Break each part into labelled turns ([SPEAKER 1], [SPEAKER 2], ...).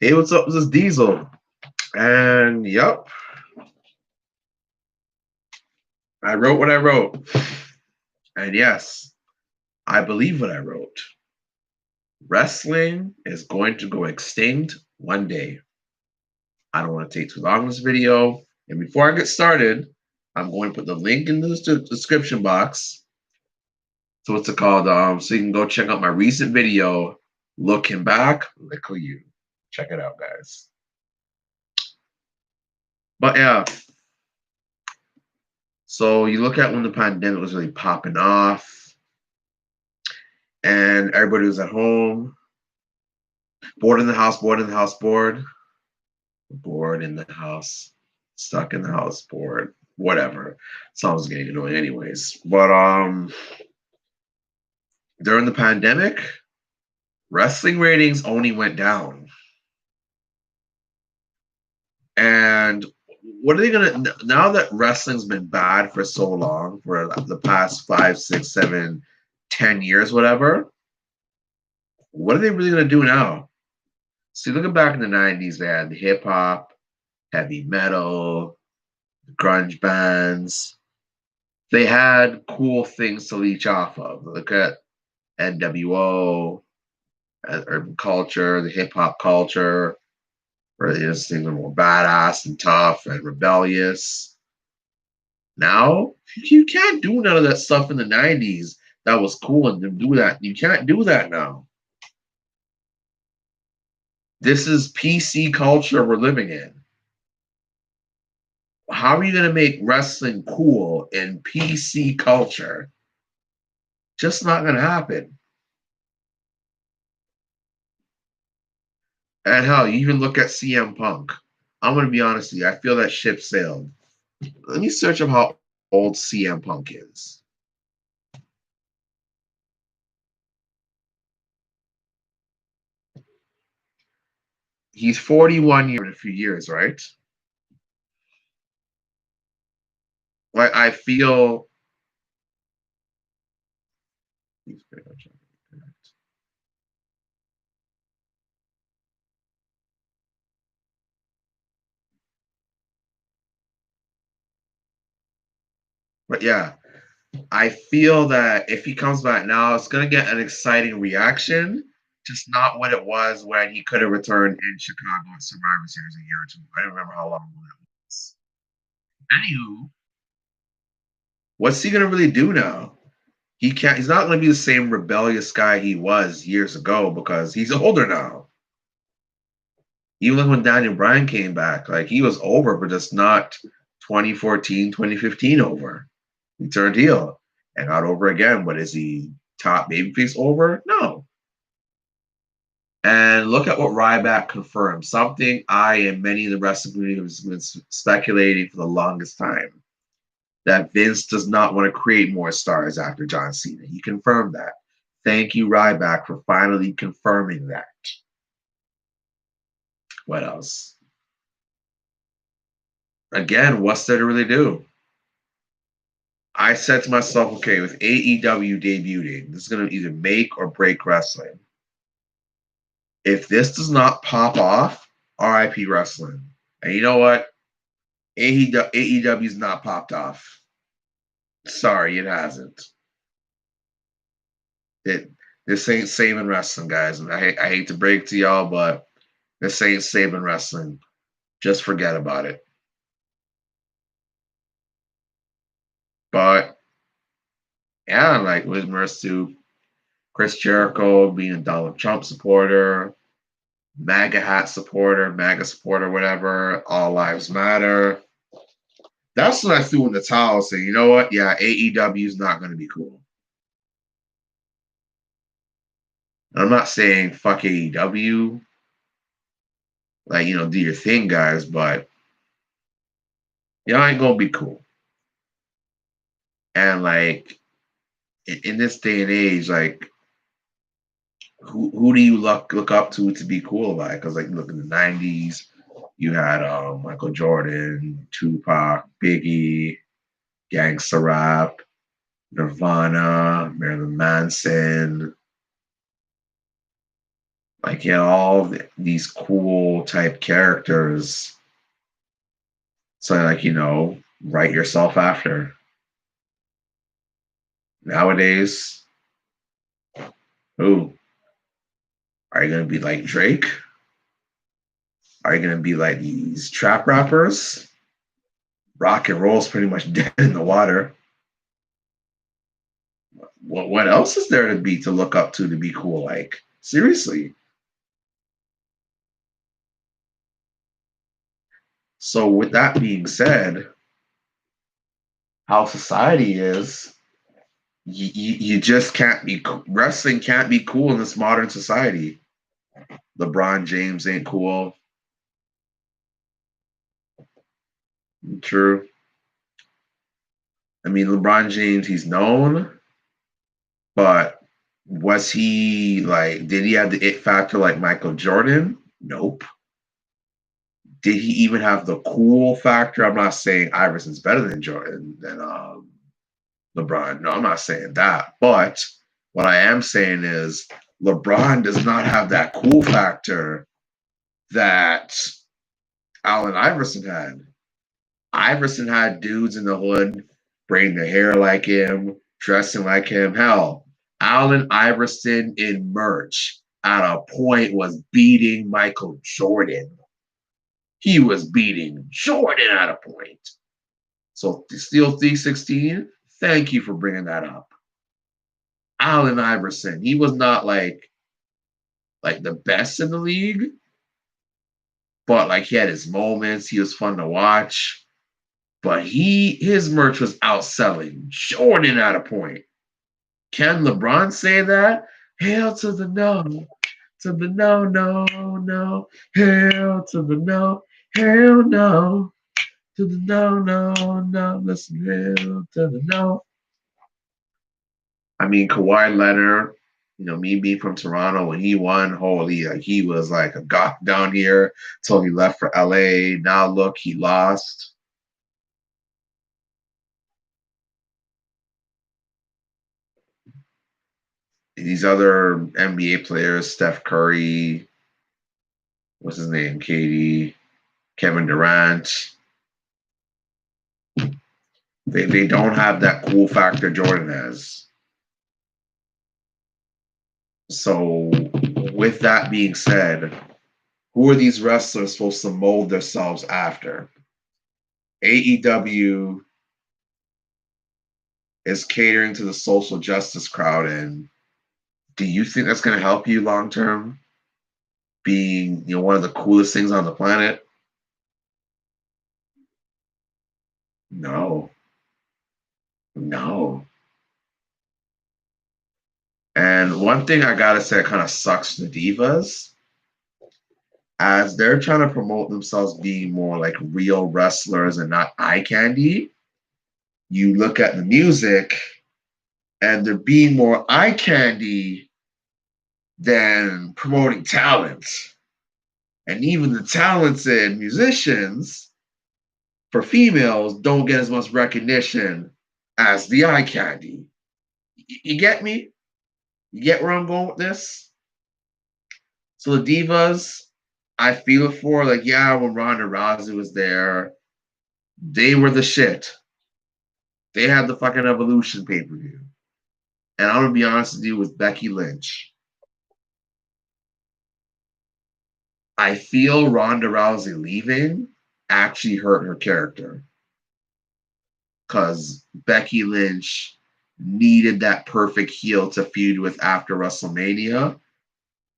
[SPEAKER 1] Hey, what's up? This is Diesel. And yep, I wrote what I wrote. And yes, I believe what I wrote. Wrestling is going to go extinct one day. I don't want to take too long in this video. And before I get started, I'm going to put the link in the description box. So what's it called? So you can go check out my recent video, Looking Back, Look Who You. Check it out, guys. But yeah, so you look at when the pandemic was really popping off and everybody was at home, bored in the house, bored in the house, stuck in the house, bored, whatever. Sounds getting annoying anyways. But during the pandemic, wrestling ratings only went down. And what are they gonna now that wrestling's been bad for so long, for the past 5, 6, 7, 10 years, whatever? What are they really gonna do now? See, looking back in the '90s, they had the hip hop, heavy metal, grunge bands. They had cool things to leech off of. Look at NWO, urban culture, the hip hop culture, where these things are more badass and tough and rebellious. Now, you can't do none of that stuff in the '90s that was cool and do that. You can't do that now. This is PC culture we're living in. How are you going to make wrestling cool in PC culture? Just not going to happen. And hell, you even look at CM Punk. I'm going to be honest with you. I feel that ship sailed. Let me search up how old CM Punk is. He's 41 years in a few years, right? Like, I feel. But yeah, I feel that if he comes back now, it's going to get an exciting reaction. Just not what it was when he could have returned in Chicago at Survivor Series a year or two. I don't remember how long it was. Anywho, what's he going to really do now? He can't. He's not going to be the same rebellious guy he was years ago because he's older now. Even like when Daniel Bryan came back, like he was over, but just not 2014, 2015 over. He turned heel and got over again. But is he top babyface over? No. And look at what Ryback confirmed. Something I and many in the wrestling community have been speculating for the longest time. That Vince does not want to create more stars after John Cena. He confirmed that. Thank you, Ryback, for finally confirming that. What else? Again, what's there to really do? I said to myself, okay, with AEW debuting, this is going to either make or break wrestling. If this does not pop off, RIP wrestling. And you know what? AEW's not popped off. Sorry, it hasn't. This ain't saving wrestling, guys. And I hate to break to y'all, but this ain't saving wrestling. Just forget about it. But yeah, like with regards to Chris Jericho being a Donald Trump supporter, MAGA supporter, whatever, all lives matter. That's when I threw in the towel saying, you know what? Yeah, AEW is not going to be cool. I'm not saying fuck AEW. Like, do your thing, guys, but y'all ain't going to be cool. And like, in this day and age, like, who do you look up to be cool by? Because like, look in the '90s, you had Michael Jordan, Tupac, Biggie, Gangsta Rap, Nirvana, Marilyn Manson. Like, you know, these cool type characters. So, like, you know, write yourself after. Nowadays, who? Are you going to be like Drake? Are you going to be like these trap rappers? Rock and roll's pretty much dead in the water. What else is there to be to look up to be cool? Like, seriously. So, with that being said, how society is, you just can't be wrestling can't be cool in this modern society. LeBron James ain't cool. True. I mean, LeBron James, he's known, but was he like? Did he have the it factor like Michael Jordan? Nope. Did he even have the cool factor? I'm not saying Iverson's better than Jordan than LeBron. No, I'm not saying that. But what I am saying is LeBron does not have that cool factor that Allen Iverson had. Iverson had dudes in the hood braiding their hair like him, dressing like him. Hell, Allen Iverson in merch at a point was beating Michael Jordan. He was beating Jordan at a point. So Steel 316, thank you for bringing that up. Allen Iverson, he was not like the best in the league, but like he had his moments. He was fun to watch. But his merch was outselling Jordan at a point. Can LeBron say that? Hail to the no, to the no, no, no. Hail to the no, hail no, to the no, no, no. Listen, hail to the no. I mean, Kawhi Leonard, you know, me being from Toronto, when he won, holy, like he was like a god down here till he left for LA. Now look, he lost. These other NBA players, Steph Curry, what's his name, KD, Kevin Durant, they don't have that cool factor Jordan has. So, with that being said, who are these wrestlers supposed to mold themselves after? AEW is catering to the social justice crowd, and do you think that's going to help you long term? Being, you know, one of the coolest things on the planet? No, no. And one thing I gotta say, kind of sucks the divas, as they're trying to promote themselves being more like real wrestlers and not eye candy. You look at the music, and they're being more eye candy than promoting talent. And even the talented musicians for females don't get as much recognition as the eye candy. You get me? You get where I'm going with this? So the divas, I feel it for. Like, yeah, when Ronda Rousey was there, they were the shit. They had the fucking Evolution pay per view. And I'm gonna be honest with you, with Becky Lynch, I feel Ronda Rousey leaving actually hurt her character because Becky Lynch needed that perfect heel to feud with after WrestleMania,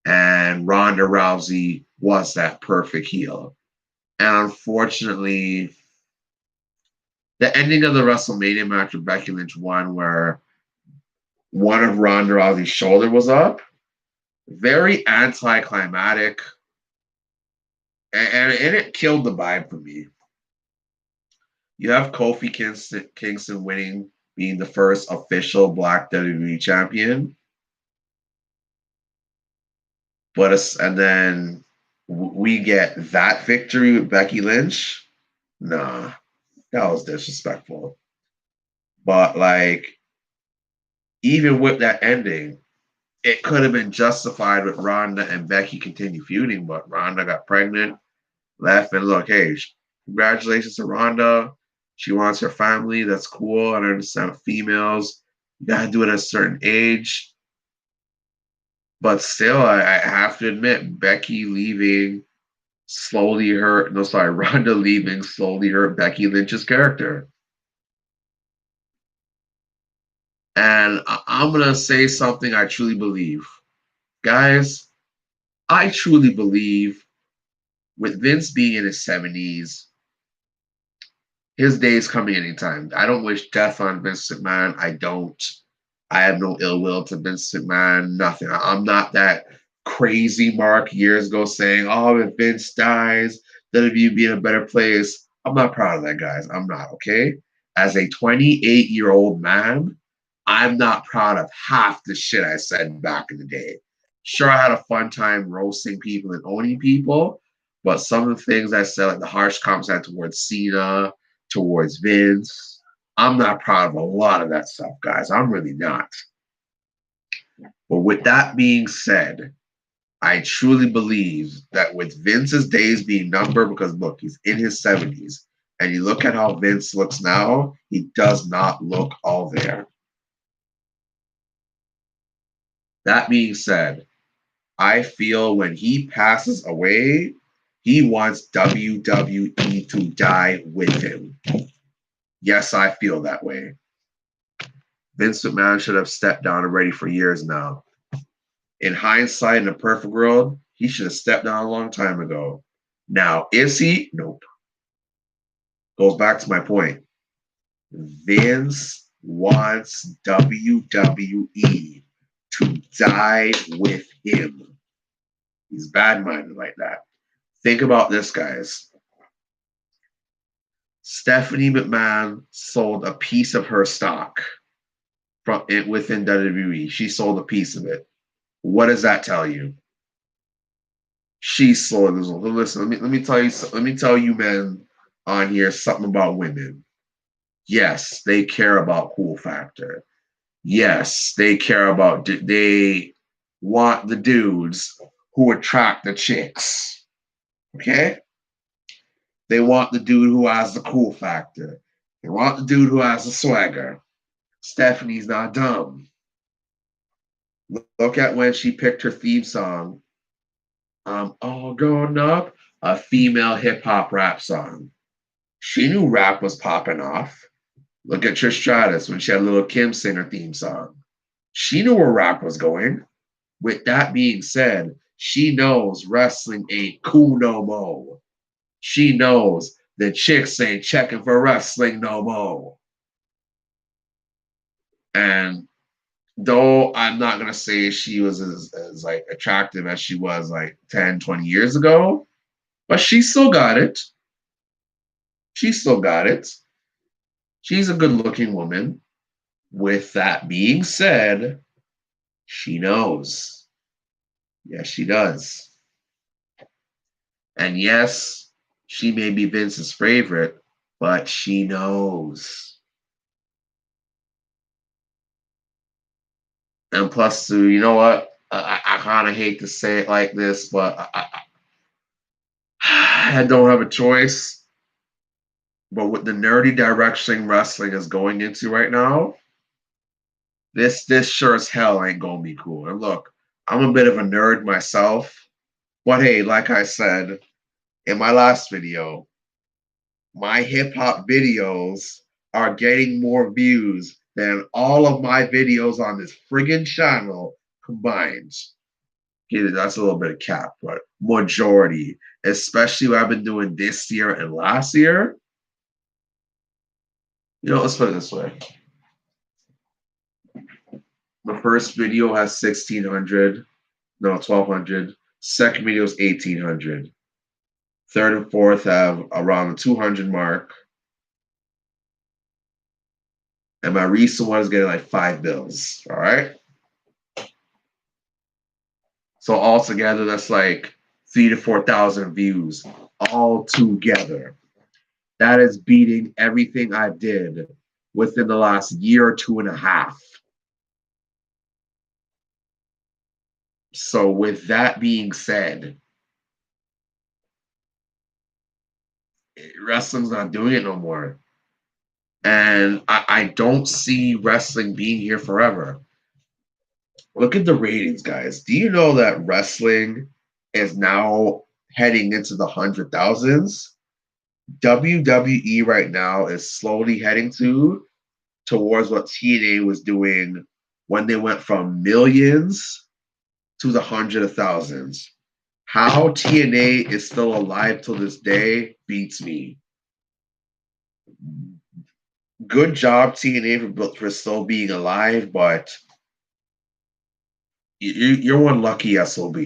[SPEAKER 1] and Ronda Rousey was that perfect heel. And unfortunately, the ending of the WrestleMania match with Becky Lynch won, where one of Ronda Rousey's shoulder was up, very anticlimactic, and it killed the vibe for me. You have Kofi Kingston winning, being the first official Black WWE champion, and then we get that victory with Becky Lynch. Nah, that was disrespectful. But like, even with that ending, it could have been justified with Ronda and Becky continue feuding, but Ronda got pregnant, left, and look, hey, congratulations to Ronda. She wants her family. That's cool. I understand females. You gotta do it at a certain age. But still, I have to admit, Becky leaving slowly hurt. No, sorry, Ronda leaving slowly hurt Becky Lynch's character. And I'm gonna say something I truly believe, guys. I truly believe with Vince being in his 70s, his day is coming anytime. I don't wish death on Vince McMahon. I don't. I have no ill will to Vince McMahon. Nothing. I'm not that crazy Mark years ago saying, "Oh, if Vince dies, WWE be in a better place." I'm not proud of that, guys. I'm not. Okay. As a 28-year-old man, I'm not proud of half the shit I said back in the day. Sure, I had a fun time roasting people and owning people, but some of the things I said, like the harsh comments I had towards Cena, towards Vince, I'm not proud of a lot of that stuff, guys. I'm really not. But with that being said, I truly believe that with Vince's days being numbered, because look, he's in his 70s, and you look at how Vince looks now, he does not look all there. That being said, I feel when he passes away, he wants WWE to die with him. Yes, I feel that way. Vince McMahon should have stepped down already for years now. In hindsight, in a perfect world, he should have stepped down a long time ago. Now, is he? Nope. Goes back to my point. Vince wants WWE to die with him. He's bad minded like that. Think about this, guys. Stephanie McMahon sold a piece of her stock from it within WWE. She sold a piece of it. What does that tell you? She sold. Listen, let me tell you, men on here something about women. Yes, they care about cool factor. Yes, they care about. They want the dudes who attract the chicks. Okay. They want the dude who has the cool factor. They want the dude who has the swagger. Stephanie's not dumb. Look at when she picked her theme song. All grown up, a female hip hop rap song. She knew rap was popping off. Look at Trish Stratus when she had Little Kim sing her theme song. She knew where rap was going. With that being said, she knows wrestling ain't cool no more. She knows the chicks ain't checking for wrestling no more. And though I'm not gonna say she was as like attractive as she was like 10, 20 years ago, but she still got it. She still got it. She's a good looking woman. With that being said, she knows. Yes, she does. And yes, she may be Vince's favorite, but she knows. And plus, too, you know what? I kind of hate to say it like this, but I don't have a choice. But with the nerdy direction wrestling is going into right now, this sure as hell ain't gonna be cool. And look, I'm a bit of a nerd myself, but hey, like I said in my last video, my hip hop videos are getting more views than all of my videos on this friggin' channel combined. Okay, that's a little bit of cap, but majority, especially what I've been doing this year and last year. You know, let's put it this way. The first video has 1,600, no, 1,200. Second video is 1,800. Third and fourth have around the 200 mark. And my recent one is getting like 5 bills. All right. So altogether, that's like 3 to 4,000 views all together. That is beating everything I did within the last year or 2.5. So, with that being said, wrestling's not doing it no more. And I don't see wrestling being here forever. Look at the ratings, guys. Do you know that wrestling is now heading into the 100,000s? WWE right now is slowly heading towards what TNA was doing when they went from millions to the hundred of thousands. How TNA is still alive till this day beats me. Good job, TNA, for still being alive, but you're one lucky SOB.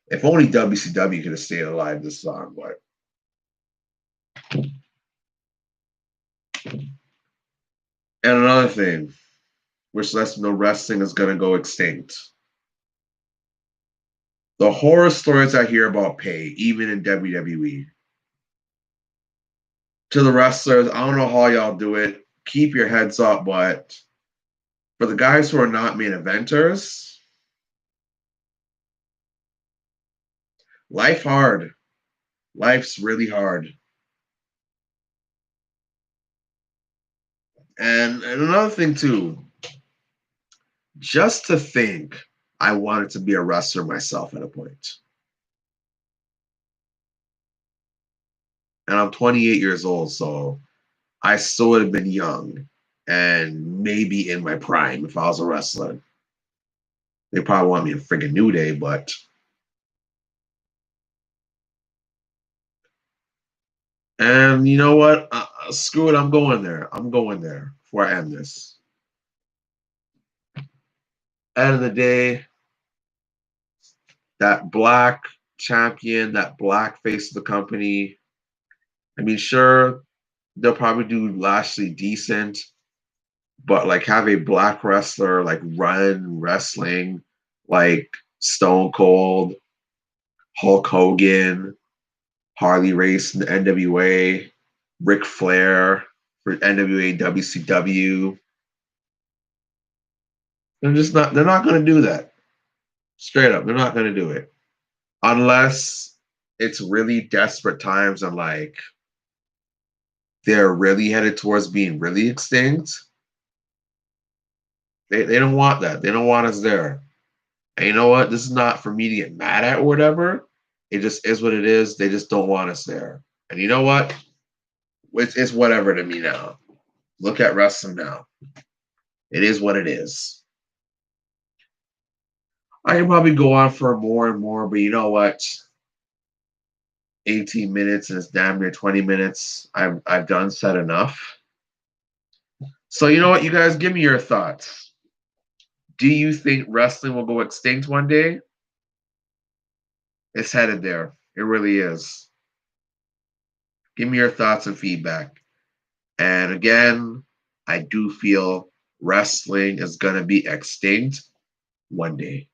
[SPEAKER 1] If only WCW could have stayed alive this long, but. And another thing, which lets me know wrestling is going to go extinct. The horror stories I hear about pay, even in WWE. To the wrestlers, I don't know how y'all do it. Keep your heads up, but for the guys who are not main eventers, life hard. Life's really hard. And another thing too, just to think I wanted to be a wrestler myself at a point. And I'm 28 years old, so I still would have been young and maybe in my prime if I was a wrestler. They probably want me in friggin' New Day, but and you know what? Screw it, I'm going there. I'm going there before I end this. End of the day, that black champion, that black face of the company. I mean, sure, they'll probably do Lashley decent, but like have a black wrestler like run wrestling like Stone Cold, Hulk Hogan, Harley Race in the NWA, Ric Flair for NWA WCW. They're not gonna do that. Straight up, they're not gonna do it. Unless it's really desperate times and like they're really headed towards being really extinct. They don't want that. They don't want us there. And you know what? This is not for me to get mad at or whatever. It just is what it is. They just don't want us there. And you know what? It's whatever to me now. Look at wrestling now. It is what it is. I can probably go on for more and more, but you know what? 18 minutes and it's damn near 20 minutes. I've done said enough. So you know what, you guys, give me your thoughts. Do you think wrestling will go extinct one day? It's headed there. It really is. Give me your thoughts and feedback. And again, I do feel wrestling is going to be extinct one day.